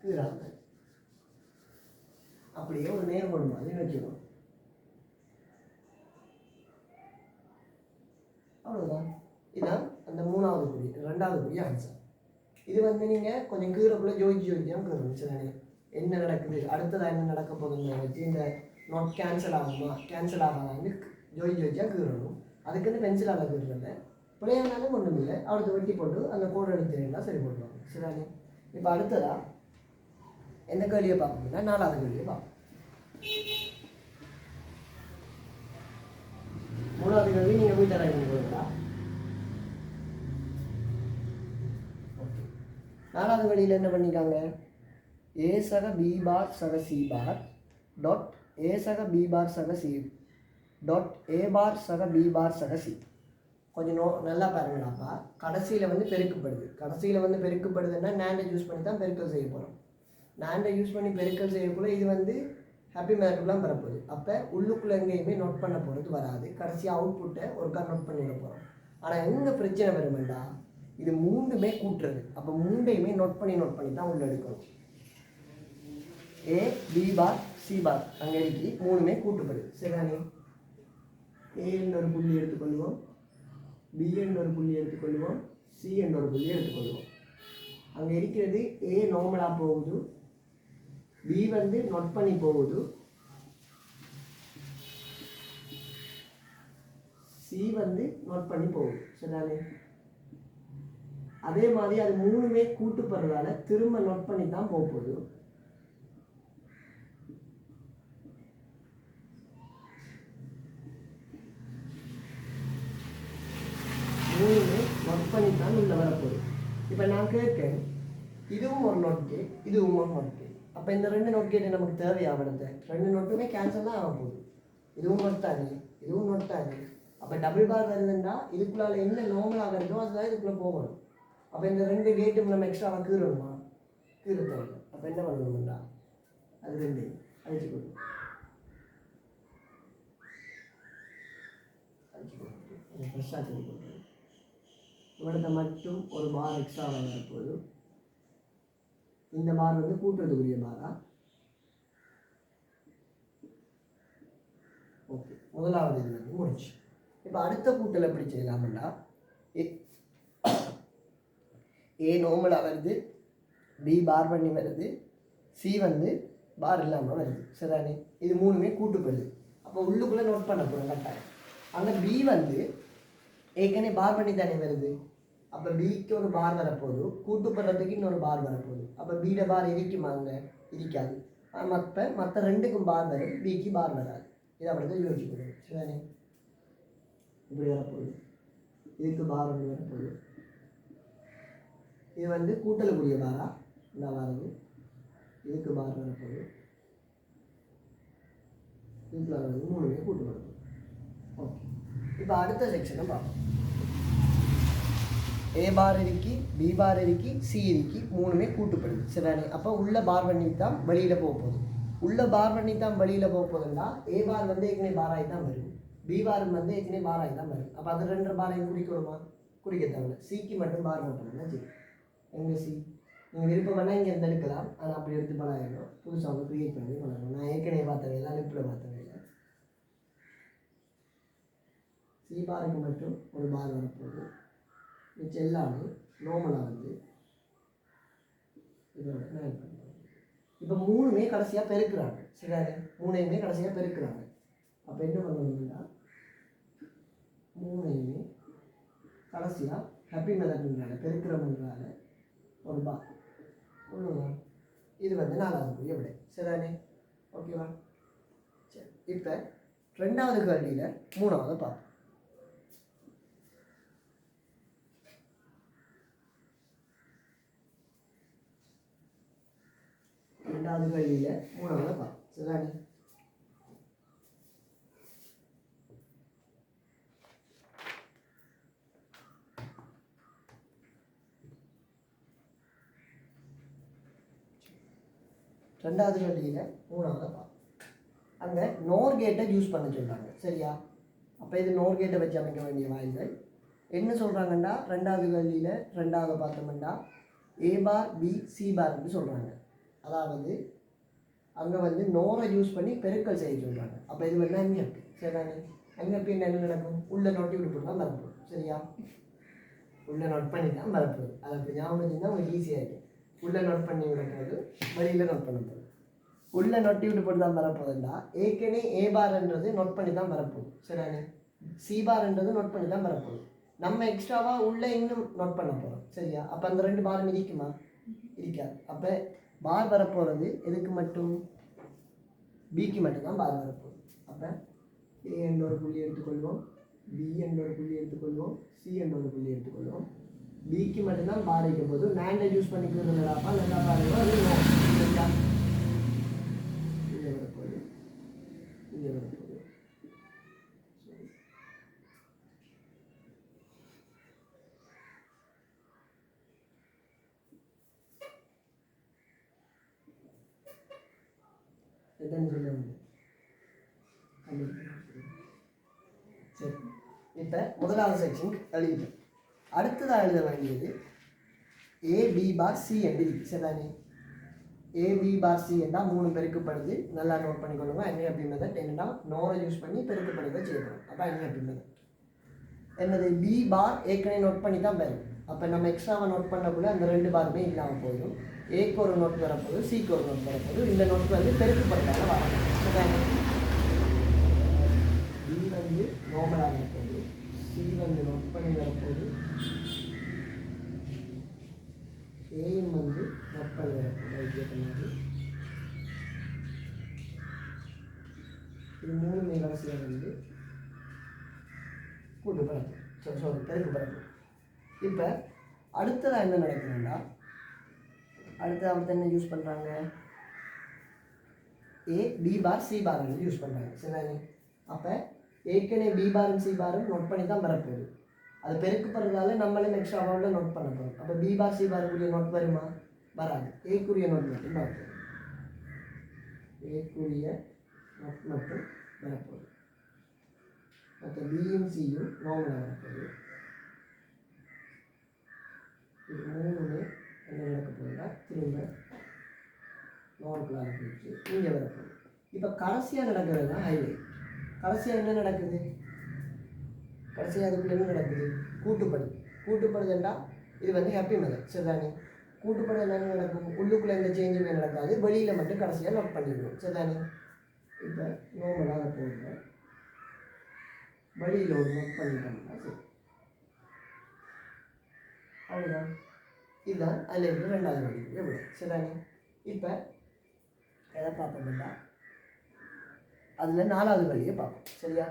கீழாங்க அப்படியே ஒரு நேர்கோடு மாதிரி வச்சுக்கணும். அவ்வளோதான். இதுதான் அந்த 3வது குறி, 2வது குறி ஆன்சர். இது வந்து நீங்கள் கொஞ்சம் கீழக்குள்ளே ஜோதிச்சு தான் கீழணும் சரிதானே? என்ன நடக்குது, அடுத்ததாக என்ன நடக்க போகுதுன்னு வச்சு இந்த நோட் கேன்சல் ஆகுமா கேன்சல் ஆகாதான்னு ஜோதிச்சா கீழணும். அதுக்குன்னு பென்சிலால் கீழல பிள்ளையானாலும் ஒன்றும் இல்லை. அவளுக்கு வெட்டி போட்டு அந்த கோடு எடுத்துருந்தா சரி போட்டுருவாங்க சரிதானே? இப்போ அடுத்ததாக எந்த கேள்வியை பார்க்கணும்னா 4வது கேள்வியை பார்ப்போம். 3வது கேள்வி நீங்கள் வீட்டில் ரைட் போகிறீங்களா? ஓகே. 4வது கேள்வியில் என்ன பண்ணிக்காங்க? ஏ சக பி பார் சக சி பார் டாட் ஏ சக பி பார் சக சி டாட் ஏ பார் சக பி பார் சக சி. கொஞ்சம் நல்லா பாருங்களாப்பா. கடைசியில் வந்து பெருக்கப்படுதுன்னா நாண்டை யூஸ் பண்ணி தான் பெருக்கல் செய்ய போகிறோம். நாண்டை யூஸ் பண்ணி பெருக்கல் செய்யக்குள்ள இது வந்து ஹாப்பி மேட்டுக்குலாம் வரப்போகுது. அப்போ உள்ளுக்குள்ளே எங்கேயுமே நோட் பண்ண போகிறது வராது. கடைசியாக அவுட்புட்டை ஒருக்கா நோட் பண்ணிவிட போகிறோம். ஆனால் எங்கே பிரச்சனை வருமெண்டா, இது மூணுமே கூட்டுறது. அப்போ மூண்டையுமே நோட் பண்ணி தான் உள்ள எடுக்கணும். ஏ பி பார் சி பார் அங்கே இருக்கு, மூணுமே கூட்டுப்படுது சரிதானே? ஏ என்ற ஒரு புள்ளி எடுத்துக்கொள்வோம், பி என்ற ஒரு புள்ளி எடுத்துக்கொள்வோம், சி என்ற ஒரு புள்ளி எடுத்துக்கொள்வோம். அங்கே இருக்கிறது ஏ நார்மலாக போகுது, பி வந்து நோட் பண்ணி போகுது, சி வந்து நோட் பண்ணி போகுது சரிதானே? அதே மாதிரி அது மூணுமே கூட்டுப்படுறதால திரும்ப நோட் பண்ணி தான் போகுது. மூணுமே நோட் பண்ணி தான் உள்ள வரப்போகுது. இப்போ நான் கேட்கேன், இதுவும் ஒரு நோட் கேட், இதுவும் ஒரு நோட் கேட். அப்போ இந்த 2 நோட் கேட்டு நமக்கு தேவையாகிறது. 2 நோட்டுமே கேன்சல் தான் ஆக போகுது. இதுவும் நோட் தானே, இதுவும் நோட் தானே. அப்போ டபுள் பார் வருதுன்னா இதுக்குள்ளால என்ன நார்மலாக வருதோ அதுதான் இதுக்குள்ளே போகணும். அப்போ இந்த 2 கேட்டும் நம்ம எக்ஸ்ட்ராவாக கீறணுமா? கீற தேவை. அப்போ என்ன பண்ணணும்டா, அது 2 அழிச்சுக்கணும். ஃப்ரெஷ்ஷாக சொல்லி கொடுக்குறேன். இவடத்தை மட்டும் ஒரு பார் எக்ஸ்ட்ராவாக வரப்போகுது. இந்த பார் வந்து கூட்டுறதுக்குரிய பாரா? ஓகே, முதலாவது இது வந்து முடிச்சு. இப்போ அடுத்த கூட்டல் எப்படி செய்யலாம்னா, ஏ நார்மலாக வருது, பி பார் பண்ணி வருது, சி வந்து பார் இல்லாமல் வருது சரிதானே? இது மூணுமே கூட்டுப்படுது. அப்போ உள்ளுக்குள்ளே நோட் பண்ண போகிறோம் கட்டாயம். அங்கே பி வந்து ஏற்கனவே பார் பண்ணி தானே வருது. அப்போ பிக்கு ஒரு பார் வரப்போகுது, கூட்டுப்படுறதுக்கு இன்னொரு பார் வரப்போகுது. அப்போ பியிட பார் இருக்குமாங்க? இருக்காது. மற்ற 2க்கும் பார் வரும், பிக்கு பார் வராது. இதை அப்படி தான் யோசிச்சுக்கணும் சரிதானே? இப்படி வரப்போகுது. இதுக்கு பார் ஒன்று வரப்போகுது. இது வந்து கூட்டலுக்குரிய பாரா இந்த வரது. இதுக்கு பார் வரப்போகுது. இதுக்குள்ள வரது 3மே கூட்டு வரப்போகுது. ஓகே, இப்போ அடுத்த செக்ஷனை பார்ப்போம். ஏ பார் இருக்கி, பி பார் இருக்கி, சி இருக்கி, 3மே கூட்டுப்படுது. சரிதானே? அப்போ உள்ள பார் பண்ணி தான் வெளியில் போக போகுது. உள்ள பார் பண்ணி தான் வெளியில் போக போகுதுன்னா ஏ பார் வந்து ஏற்கனவே பாராகி தான் வரும், பி பார் வந்து ஏற்கனவே பாராகி தான் வரும். அப்போ அது 2 பாரையும் குறிக்கணுமா? குறிக்க தேவையில்ல. சிக்கு மட்டும் பார் போட்டோம்னா சரி. எங்கே சி நீங்கள் விருப்பம் பண்ணால் இங்கே இருந்து எடுக்கலாம். ஆனால் அப்படி எடுத்து பழகிடும். புதுசாக வந்து க்ரியேட் பண்ணி பண்ணணும். நான் ஏற்கனவே பார்த்தவே இல்லை, லிப்பில் பார்த்தவே இல்லை. சி பாருக்கு மட்டும் ஒரு பார் வரப்போகுது. மிச்சம் எல்லாமே நார்மலாக வந்து இதோட நான் பண்ணுறேன். இப்போ 3மே கடைசியாக பெருக்கிறாங்க. சரிதானே? 3மே கடைசியாக பெருக்கிறாங்க. அப்போ என்ன பண்ணணும்னா 3மே கடைசியாக ஹாப்பி மெத்தட்ன்றால பெருக்கிறோம்ன்றால ஒரு பார் ஒன்று. இது வந்து 4வது புரிய விட. சரிதானே? ஓகேவா? சரி, இப்போ 2வது கேள்வியில் 3வது பார்ப்போம். 2வது கேள்வியில் 3வது பார்ப்போம். சரிதானே? ரெண்டாவது கேள்வியில் 3வது பார்ப்போம். அங்கே நோர் கேட்டை யூஸ் பண்ண சொல்கிறாங்க. சரியா? அப்போ இது நோர் கேட்டை வச்சு அமைக்க வேண்டிய வாயில்கள். என்ன சொல்கிறாங்கன்னா 2வது கேள்வியில் 2வது பார்த்தோம்னா ஏ பார் பி சி பார்ன்னு சொல்கிறாங்க. அதாவது அங்கே வந்து நோரை யூஸ் பண்ணி பெருக்கல் செய்ய சொல்கிறாங்க. அப்போ இது வந்து அங்கப்பி. சரிதானே? அங்கப்பி என்ன நடக்கும்? உள்ள நோட்டி விட்டு தான் மறப்போம். சரியா? உள்ள நோட் பண்ணி தான் மறப்போம். அதை அப்படி ஞாபகம் வச்சுருந்தா உங்களுக்கு ஈஸியாக இருக்கும். உள்ள நோட் பண்ணி விடக்கூடாது, வெளியில் நோட் பண்ண போகுது. உள்ள நொட்டி விட்டு போட்டு தான் வரப்போகுதுன்னா ஏற்கனவே ஏ பார்ன்றது நோட் பண்ணி தான் வரப்போகுது. சரிதானே? சி பார்ன்றது நோட் பண்ணி தான் வரப்போகுது. நம்ம எக்ஸ்ட்ராவாக உள்ளே இன்னும் நோட் பண்ண போகிறோம். சரியா? அப்போ அந்த 2 பாரும் இருக்குமா? இருக்காது. அப்போ பார் வரப்போகிறது எதுக்கு மட்டும்? பிக்கு மட்டும்தான் பார் வரப்போகுது. அப்போ ஏ என்ற ஒரு புள்ளி எடுத்துக்கொள்வோம், பி என்ற ஒரு புள்ளி எடுத்துக்கொள்வோம், சி என்ற ஒரு புள்ளி எடுத்துக்கொள்வோம். பிக்கு மட்டும்தான் பார் வைக்க போது நாண்டை யூஸ் பண்ணிக்கிறதுனாப்பா நல்லா பாருங்க. அது இங்கே வரப்போகுது, இங்கே வரப்போகுது. எத்தனை சொல்ல முடியும்? சரி, இப்போ முதலாவது செக்ஷன் எழுதிட்டேன். அடுத்ததாக எழுத வேண்டியது ஏ பி பார் சி என்று இருக்கு. சரிதானே? ஏ பி பார் சி என்றால் 3 பெருக்கப்படுது. நல்லா நோட் பண்ணிக்கொள்ளுங்க. என்ஹாப்பி மெத்தட் என்னன்னா நோரை யூஸ் பண்ணி பெருக்கப்படுறதை செய்யப்படும். அப்போ என்ஹாப்பி மெத்தட் என்னது? பி பார் ஏற்கனவே நோட் பண்ணி தான் வரும். அப்போ நம்ம எக்ஸ்ட்ராவாக நோட் பண்ணக்குள்ள அந்த 2 பாருமே இல்லாமல் போயிடும். ஏக்கு ஒரு நோட் வரப்போகுது, சிக்கு ஒரு நோட் வரப்போகுது. இந்த நோட் வந்து பெருக்கப்படுறதால வரணும். சரிதானே? பி வந்து நார்மலாக வரப்போகுது, சி வந்து நோட் பண்ணி வரப்போகுது, ஏயும் வந்து நோட் பண்ணி வரப்போகுது. இது 3 கடைசியாக வந்து கூட்டு பரப்பு, சாரி பெருக்கு பரப்பு. இப்போ அடுத்ததாக என்ன நடக்குதுன்னா அடுத்த என்ன யூஸ் பண்ணுறாங்க? ஏ B bar C bar use பண்ணுறாங்க. சரிதானே? அப்போ ஏற்கனவே பி பாரும் சி பாரும் நோட் பண்ணி தான் வரப்போகுது. அது பெருக்கப்படுறதால நம்மளும் எக்ஸ்ட்ரா அமௌண்ட்டில் நோட் பண்ண போகிறோம். அப்போ பி பார் சி பாருக்குரிய நோட் வருமா? வராது. ஏக்குரிய நோட் மட்டும் வரப்போகுது. ஏக்குரிய நோட் மட்டும் வரப்போகுது. மற்ற பியும் சியும் நார்மலாக வரப்போகுது. இது 3மே என்ன நடக்க போகுதுன்னா திரும்ப நார்மலாக போயிடுச்சு, இங்கே வரப்போகுது. இப்போ கடைசியாக நடக்கிறது தான் ஹைலைட். கடைசியாக என்ன நடக்குது? கடைசியாக அதுக்குள்ள என்ன நடக்குது? கூட்டுப்படு. கூட்டுப்படுதுன்னா இது வந்து ஹாப்பி மெத்தட். சரிதானே? கூட்டுப்படு என்ன நடக்கும்? உள்ளுக்குள்ளே எந்த சேஞ்சுமே நடக்காது, வெளியில் மட்டும் கடைசியாக நோட் பண்ணிடுவோம். சரிதானே? இப்போ நார்மலாக போகுது, வெளியில் ஒரு நோட் பண்ணிட்டோம்னா சரி, அவ்வளோதான். இதுதான் அதில் இருக்கிற 2வது வழி. எப்படி? சரிதானே? இப்போ எதை பார்ப்போம்னா அதில் 4வது வழியை பார்ப்போம். சரியா?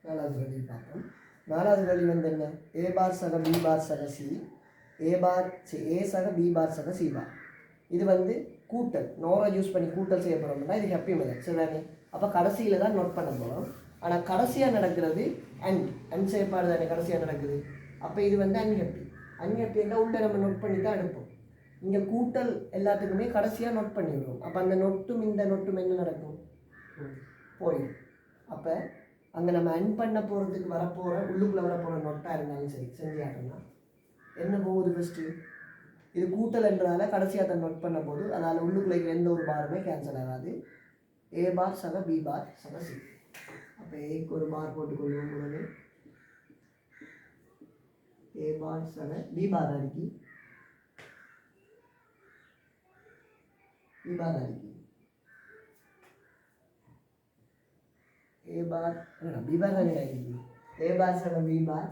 நாலாவது வழி பார்ப்போம். நாலாவது வழி வந்து என்ன? ஏ பார் சக பி பார் சக சி, ஏ சக பி பார் சக சி பார். இது வந்து கூட்டல், நோரை யூஸ் பண்ணி கூட்டல் செய்ய போகிறோம்னா இது ஹாப்பி மெத்தட். சரிதானே? அப்போ கடைசியில் தான் நோட் பண்ண போகிறோம். ஆனால் கடைசியாக நடக்கிறது அண்ட் செயற்பாடு தானே கடைசியாக நடக்குது. அப்போ இது வந்து அன்ஹாப்பின்னா உள்ளே நம்ம நோட் பண்ணி தான் எடுப்போம். இங்கே கூட்டல் எல்லாத்துக்குமே கடைசியாக நோட் பண்ணிவிடுவோம். அப்போ அந்த நொட்டும் இந்த நொட்டும் என்ன நடக்கும்? போயிடும். அப்போ அங்கே நம்ம அன் பண்ண போகிறதுக்கு வரப்போகிற உள்ளுக்குள்ளே வரப்போகிற நொட்டாக இருந்தாலும் சரி செஞ்சாட்டோம்னா என்ன போகுது? ஃபஸ்ட்டு இது கூட்டல் என்றதால கடைசியாக தான் நோட் பண்ண போது அதனால் உள்ளுக்குள்ளே எந்த ஒரு பாருமே கேன்சல் ஆகாது. ஏ பார் சக பி பார் சக சி. அப்போ ஏக்கு ஒரு பார் போட்டுக்கொள்வோம். முதல்ல ஏ பார் சக பி பார் அடிக்கி பி பார் அடிக்கி ए बार बी बार नहीं आएगी. ए बार से बी बार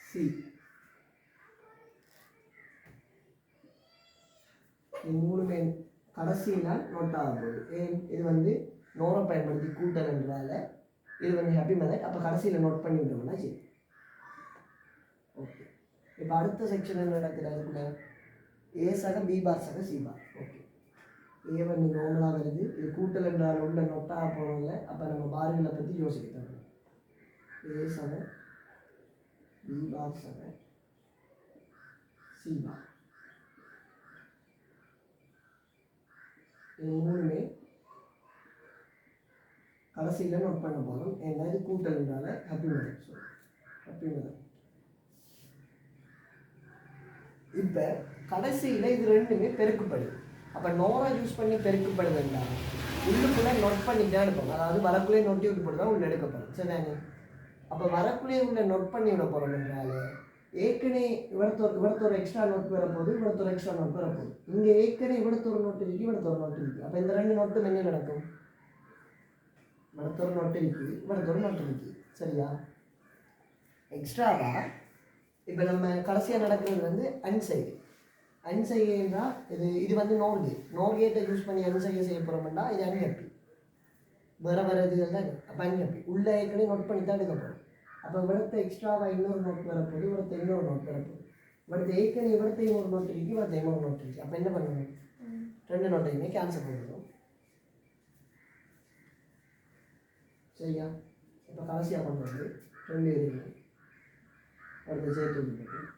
सी. இது மூணுமே கடைசியில் நோட் ஆக போகுது. இது வந்து நோரை பயன்படுத்தி கூட்டல்ன்றதால இது வந்து ஹாப்பி மெத்தட். அப்போ கடைசியில் நோட் பண்ணி விட்டோம்னா சரி. ஓகே. இப்போ அடுத்த செக்ஷன் என்ன நடக்குது? ஏ சக பி பார் சக சி பார். ஓகே. ஏ வந்து நார்மலாக வருது. இது கூட்டல் என்றால் உள்ள நொட்டாக போகிறோம்ல. அப்போ நம்ம பார்களை பற்றி யோசிக்க தேவை. ஏ சக பி பார் சக சி பார். இது மூணுமே கடைசியில் நோட் பண்ண போகிறோம். ஏன்னா இது கூட்டல் என்றால happy method. So happy method. இப்போ கடைசியில் இது ரெண்டுமே பெருக்குப்படுது. அப்போ நோரை யூஸ் பண்ணி பெருக்கப்படுதுன்னா உள்ளுக்குள்ளே நோட் பண்ணி தான் எடுப்போம். அதாவது வரக்குள்ளே நோட்டி விட்டு போட்டு தான் உள்ள எடுக்கப்படும். சரிதானே? அப்போ வரக்குள்ளே உள்ள நோட் பண்ணி விட போகிறோம் என்றால் ஏற்கனவே இவரத்தொரு எக்ஸ்ட்ரா நோட் வரப்போகுது, இவரத்தொரு எக்ஸ்ட்ரா நோட் வரப்போகுது. இங்கே ஏற்கனவே இவரத்தொரு நோட்டு இருக்குது, இவரத்தொரு நோட்டு இருக்குது. அப்போ இந்த ரெண்டு நோட்டும் என்ன நடக்கும்? இவரத்தொரு நோட்டு இருக்குது, இவரத்தொரு நோட்டு இருக்குது. சரியா? எக்ஸ்ட்ராவா இப்போ நம்ம கடைசியாக நடக்கிறது வந்து அன்சைடு. அன்சைகா இது வந்து நோர்கேட்டை யூஸ் பண்ணி அன்சைகை செய்ய போகிறோம்னா இது அன்ஹாப்பி. வேறு இதுகள் தான். அப்போ அன்ஹாப்பி உள்ள ஏற்கனவே நோட் பண்ணி தான் எடுக்க போகிறோம். அப்போ இவரத்தை எக்ஸ்ட்ராவாக இன்னொரு நோட் வரப்போகுது, இவரத்தை இன்னொரு நோட் வரப்போகுது. இவரத்தை ஏற்கனவே இவரத்தையும் ஒரு நோட் இருக்குது, இவரத்தை இன்னொரு நோட் இருக்குது. அப்போ என்ன பண்ணணும்? ரெண்டு நோட்டையுமே கேன்சல் பண்ணிடணும். சரியா? இப்போ கடைசியாக பண்ணுறது ரெண்டு இதுலையும் அடுத்த சேர்த்து விட்டு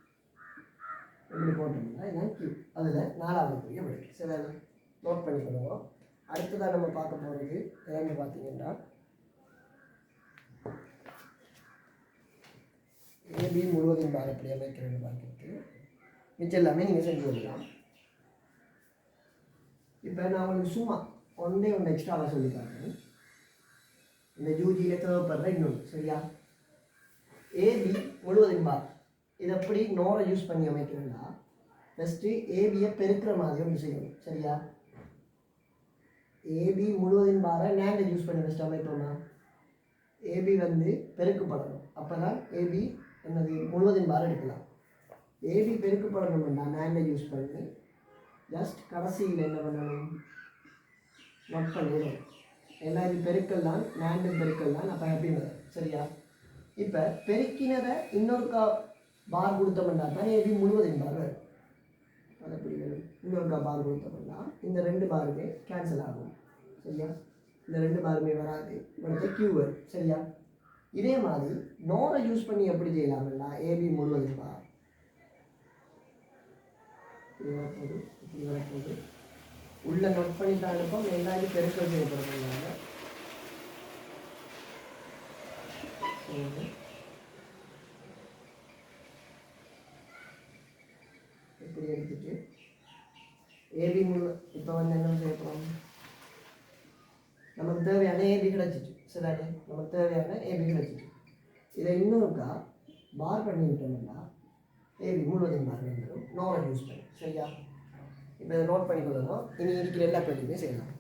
இப்படி போட்டோம்னா இதுதான் கியூ. அதில் நாலாவது குறிய விடுது. சரி, நோட் பண்ணிக்கணும். அடுத்ததாக நம்ம பார்க்க போகிறது என்னென்னு பார்த்தீங்கன்னா ஏபி முழுவதும் பார் எப்படி அமைக்கிறேன்னு பார்த்துட்டு மிச்சம் எல்லாமே நீங்கள் செஞ்சு விடலாம். இப்போ நான் உங்களுக்கு சும்மா ஒன்றே எக்ஸ்ட்ராவாக சொல்லி காட்டுறேன். இந்த யூஜியில் தேவைப்படுற இன்னொன்று. சரியா? ஏபி முழுவதும் பார் இது எப்படி நோரை யூஸ் பண்ணி அமைக்கணும்னா ஃபஸ்ட்டு ஏபியை பெருக்கிற மாதிரி ஒன்று செய்யணும். சரியா? ஏபி முழுவதும் பாரை நேண்டை யூஸ் பண்ணி ஃபஸ்ட்டு அமைப்போம்னா ஏபி வந்து பெருக்கப்படணும். அப்போ தான் ஏபி என்னது முழுவதும் பார் எடுக்கலாம். ஏபி பெருக்கப்படணும்னா நேண்டை யூஸ் பண்ணி ஜஸ்ட் கடைசியில் என்ன பண்ணணும்? நோட் பண்ணிடணும். ஏன்னா இது பெருக்கல் தான், நேண்டும் பெருக்கல் தான். அப்போ ஹாப்பி மெத்தட். சரியா? இப்போ பெருக்கினதை இன்னொருக்கா பார் கொடுத்தோம்னா தான் ஏபி முழுவதும் பார் வரும். அது எப்படி வரும்? இன்னொருக்கா பார் கொடுத்தோம்னா இந்த ரெண்டு பாருமே கேன்சல் ஆகும். சரியா? இந்த ரெண்டு பாருமே வராது, இவனுக்கு கியூ வரும். சரியா? இதே மாதிரி நோரை யூஸ் பண்ணி எப்படி செய்யலாம்னா ஏபி முழுவதும் பார் இப்படி வரப்போகுது, இப்படி வரப்போகுது. உள்ள நோட் பண்ணி தான் எடுப்போம். எல்லாரும் பெருக்கல் செய்யப்படுறாங்க. இப்படி எடுத்துட்டு ஏபி முழு இப்போ வந்து என்ன செய்ய போகிறோம்? நமக்கு தேவையான ஏபி கிடச்சிச்சு. சரிதானே? நமக்கு தேவையான ஏபி கிடச்சிச்சு. இதை இன்னொருக்கா பார் பண்ணி விட்டோம்னா ஏபி முழுவதும் பார் வந்துடும் நோரை யூஸ் பண்ணி. சரியா? இப்போ இதை நோட் பண்ணிக்கொள்ளணும். இனி இருக்கிற எல்லா கேள்வியுமே செய்யலாம்.